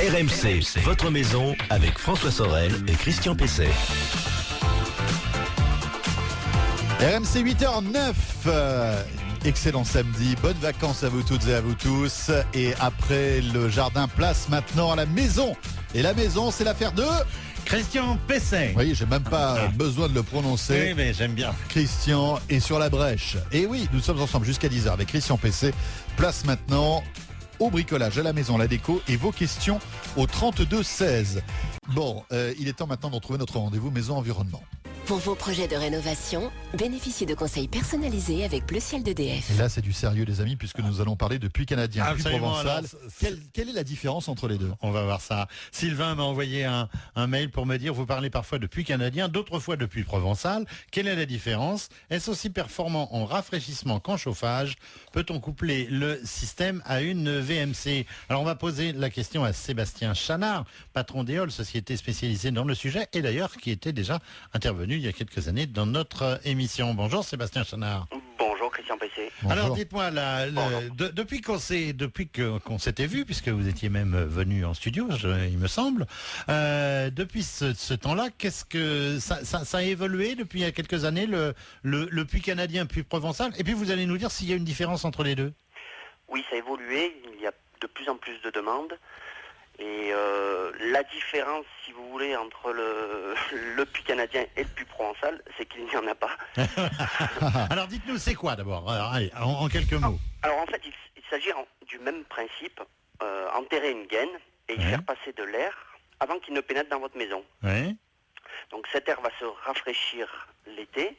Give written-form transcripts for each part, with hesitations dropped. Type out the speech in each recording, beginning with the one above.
RMC, votre maison avec François Sorel et Christian Pesset. RMC 8h09, excellent samedi, bonnes vacances à vous toutes et à vous tous. Et après le jardin, place maintenant à la maison. Et la maison, c'est l'affaire de... Christian Pesset. Oui, j'ai même pas besoin de le prononcer. Oui, mais j'aime bien. Christian est sur la brèche. Et oui, nous sommes ensemble jusqu'à 10h avec Christian Pesset. Place maintenant au bricolage, à la maison, la déco et vos questions au 32-16. Bon, il est temps maintenant d'en trouver notre rendez-vous maison environnement. Pour vos projets de rénovation, bénéficiez de conseils personnalisés avec Bleu Ciel d'EDF. Et là, c'est du sérieux, les amis, puisque nous allons parler de puits canadien, puits Absolument, provençal. alors, Quelle est la différence entre les deux? On va voir ça. Sylvain m'a envoyé un mail pour me dire, vous parlez parfois de puits canadien, d'autres fois de puits provençal. Quelle est la différence? Est-ce aussi performant en rafraîchissement qu'en chauffage? Peut-on coupler le système à une VMC? Alors on va poser la question à Sébastien Chanard, patron d'Éole, société spécialisée dans le sujet, et d'ailleurs qui était déjà intervenu il y a quelques années dans notre émission. Bonjour Sébastien Chanard. Bonjour Christian Pesset. Bonjour. Alors dites-moi, depuis qu'on s'était vu, puisque vous étiez même venu en studio, il me semble, depuis ce temps-là, qu'est-ce que ça a évolué depuis il y a quelques années, le puits canadien, puits provençal, et puis vous allez nous dire s'il y a une différence entre les deux. Oui, ça a évolué, il y a de plus en plus de demandes. Et la différence, si vous voulez, entre le puits canadien et le puits provençal, c'est qu'il n'y en a pas. Alors dites-nous, c'est quoi d'abord? Alors, allez, en quelques mots. Alors en fait, il s'agit du même principe, enterrer une gaine et y faire passer de l'air avant qu'il ne pénètre dans votre maison. Oui. Donc cet air va se rafraîchir l'été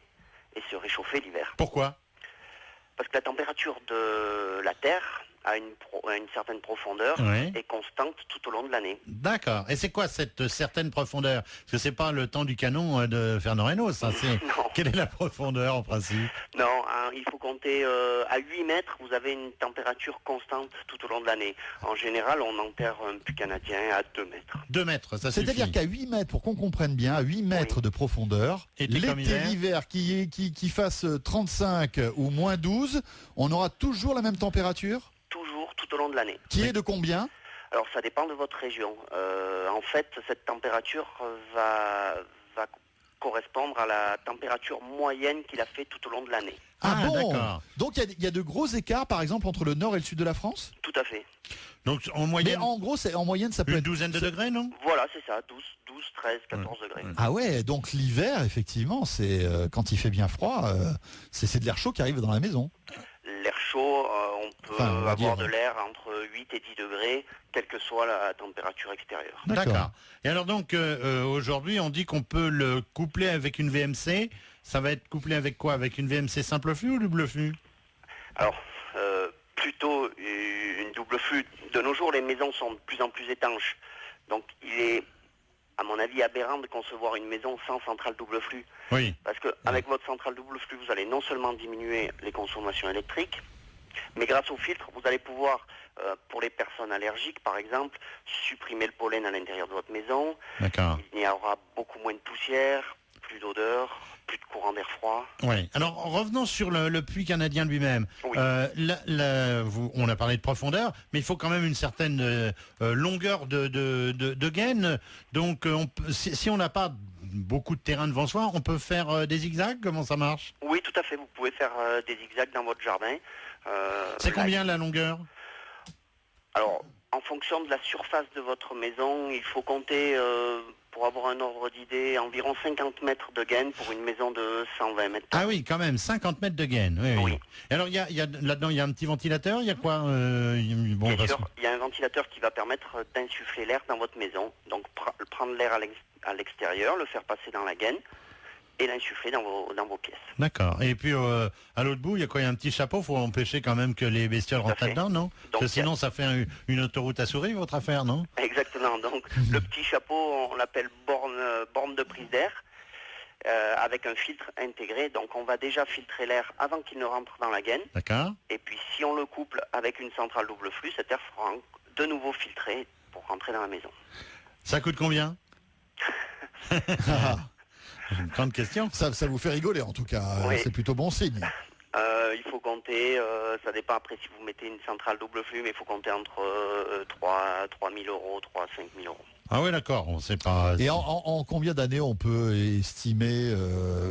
et se réchauffer l'hiver. Pourquoi? Parce que la température de la Terre à une certaine profondeur est constante tout au long de l'année. D'accord. Et c'est quoi cette certaine profondeur? Parce que c'est pas le temps du canon de Fernand Reynaud, ça. Quelle est la profondeur en principe? Non, hein, il faut compter à 8 mètres, vous avez une température constante tout au long de l'année. En général, on enterre un puits canadien à 2 mètres. 2 mètres, ça suffit. C'est-à-dire qu'à 8 mètres, pour qu'on comprenne bien, à 8 mètres de profondeur, Été comme l'été, hiver. l'hiver, qui fasse 35 ou moins 12, on aura toujours la même température? Toujours, tout au long de l'année. Qui est de combien? Alors ça dépend de votre région. En fait, cette température va correspondre à la température moyenne qu'il a fait tout au long de l'année. Ah bon? D'accord. Donc il y a de gros écarts, par exemple, entre le nord et le sud de la France? Tout à fait. Donc en Mais moyenne, en gros, en moyenne, ça peut une être... douzaine de degrés, non? Voilà, c'est ça, 12, 13, 14 degrés. Ah ouais, donc l'hiver, effectivement, c'est quand il fait bien froid, c'est de l'air chaud qui arrive dans la maison. L'air chaud, on peut Enfin, on va avoir dire. de l'air entre 8 et 10 degrés, quelle que soit la température extérieure. D'accord. Et alors donc, aujourd'hui, on dit qu'on peut le coupler avec une VMC. Ça va être couplé avec quoi? Avec une VMC simple flux ou double flux? Alors, plutôt une double flux. De nos jours, les maisons sont de plus en plus étanches. Donc, il est, à mon avis, aberrant de concevoir une maison sans centrale double flux. Oui. Parce qu'avec votre centrale double flux, vous allez non seulement diminuer les consommations électriques, mais grâce au filtre, vous allez pouvoir, pour les personnes allergiques par exemple, supprimer le pollen à l'intérieur de votre maison. D'accord. Il y aura beaucoup moins de poussière, plus d'odeur, plus de courant d'air froid. Oui. Alors revenons sur le puits canadien lui-même. Oui. On a parlé de profondeur, mais il faut quand même une certaine longueur de gaine. Donc si on n'a pas beaucoup de terrain devant soi, on peut faire des zigzags. Comment ça marche? Oui, tout à fait, vous pouvez faire des zigzags dans votre jardin. C'est combien la longueur? Alors, en fonction de la surface de votre maison, il faut compter, pour avoir un ordre d'idée, environ 50 mètres de gaine pour une maison de 120 mètres. Ah oui, quand même, 50 mètres de gaine. Oui. Oui. Et alors, là-dedans, il y a un petit ventilateur, il y a quoi Bien sûr, il y a un ventilateur qui va permettre d'insuffler l'air dans votre maison. Donc, prendre l'air à l'extérieur, le faire passer dans la gaine et l'insuffler dans vos pièces. D'accord. Et puis, à l'autre bout, il y a quoi? Il y a un petit chapeau, il faut empêcher quand même que les bestioles rentrent fait. là-dedans, non? Parce que sinon, ça fait une autoroute à souris, votre affaire, non? Exactement. Donc, le petit chapeau, on l'appelle borne de prise d'air, avec un filtre intégré. Donc, on va déjà filtrer l'air avant qu'il ne rentre dans la gaine. D'accord. Et puis, si on le couple avec une centrale double flux, cet air sera de nouveau filtré pour rentrer dans la maison. Ça coûte combien? Une grande question. Ça vous fait rigoler en tout cas, Oui. c'est plutôt bon signe. Il faut compter, ça dépend après si vous mettez une centrale double flux, mais il faut compter entre 3 000 euros, 3 à 5 000 euros. Ah oui, d'accord, on sait pas. Et en combien d'années on peut estimer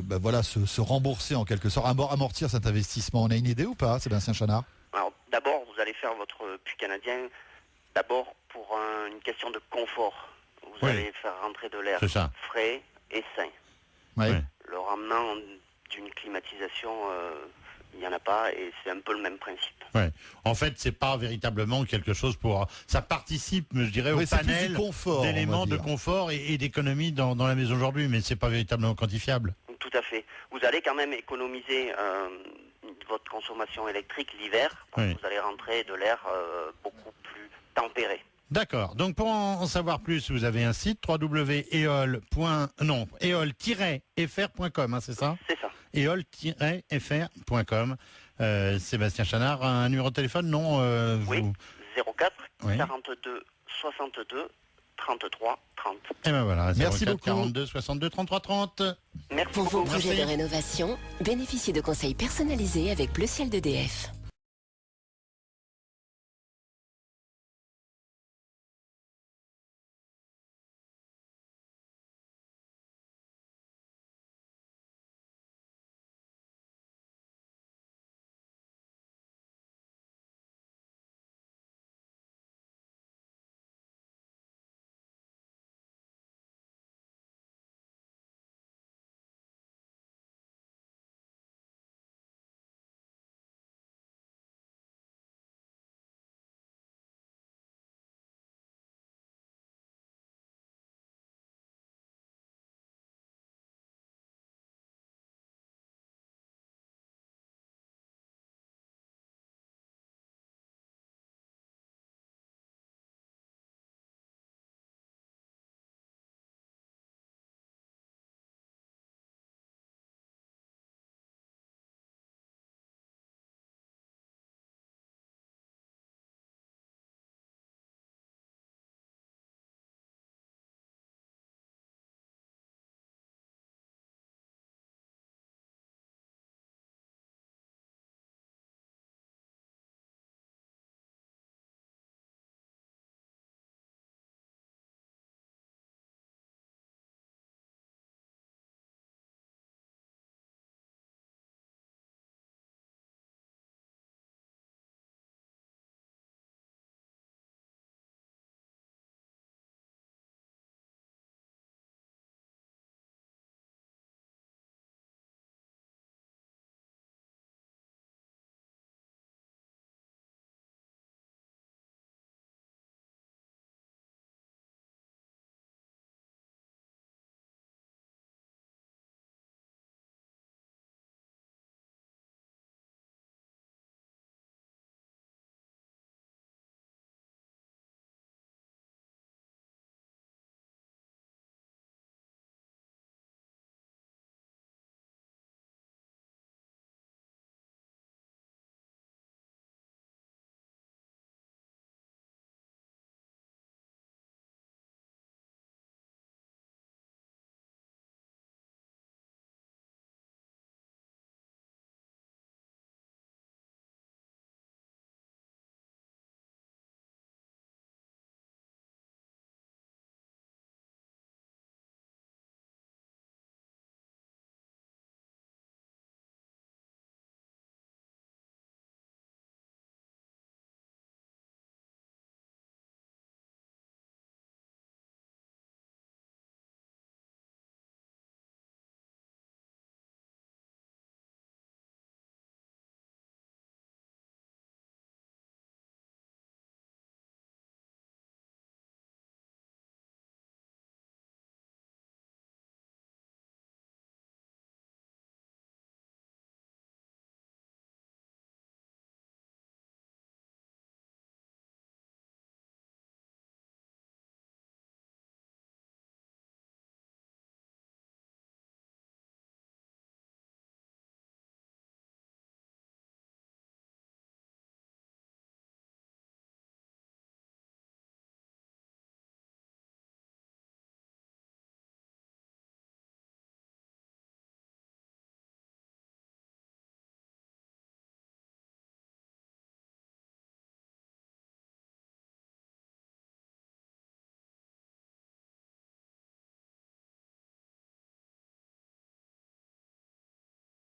voilà, se rembourser en quelque sorte, amortir cet investissement? On a une idée ou pas, Sébastien Chanard? Alors d'abord, vous allez faire votre puits canadien, d'abord pour une question de confort. Vous allez faire rentrer de l'air frais et sain. Oui. Ouais. Le rendement d'une climatisation, il n'y en a pas, et c'est un peu le même principe. Ouais. En fait, c'est pas véritablement quelque chose pour... Ça participe, je dirais, au C'est plus panel du confort, d'éléments on va de dire. confort et d'économie dans la maison aujourd'hui, mais c'est pas véritablement quantifiable. Tout à fait. Vous allez quand même économiser votre consommation électrique l'hiver, parce que vous allez rentrer de l'air beaucoup plus tempéré. D'accord. Donc pour en savoir plus, vous avez un site www.eol-fr.com, hein, c'est ça? C'est ça. eol-fr.com. Sébastien Chanard, un numéro de téléphone, non Oui, 04 Oui. 42 62 33 30. Et ben voilà, Merci 04 beaucoup. 42 62 33 30. Merci Pour vos beaucoup. projets de rénovation, bénéficiez de conseils personnalisés avec Bleu Ciel d'EDF.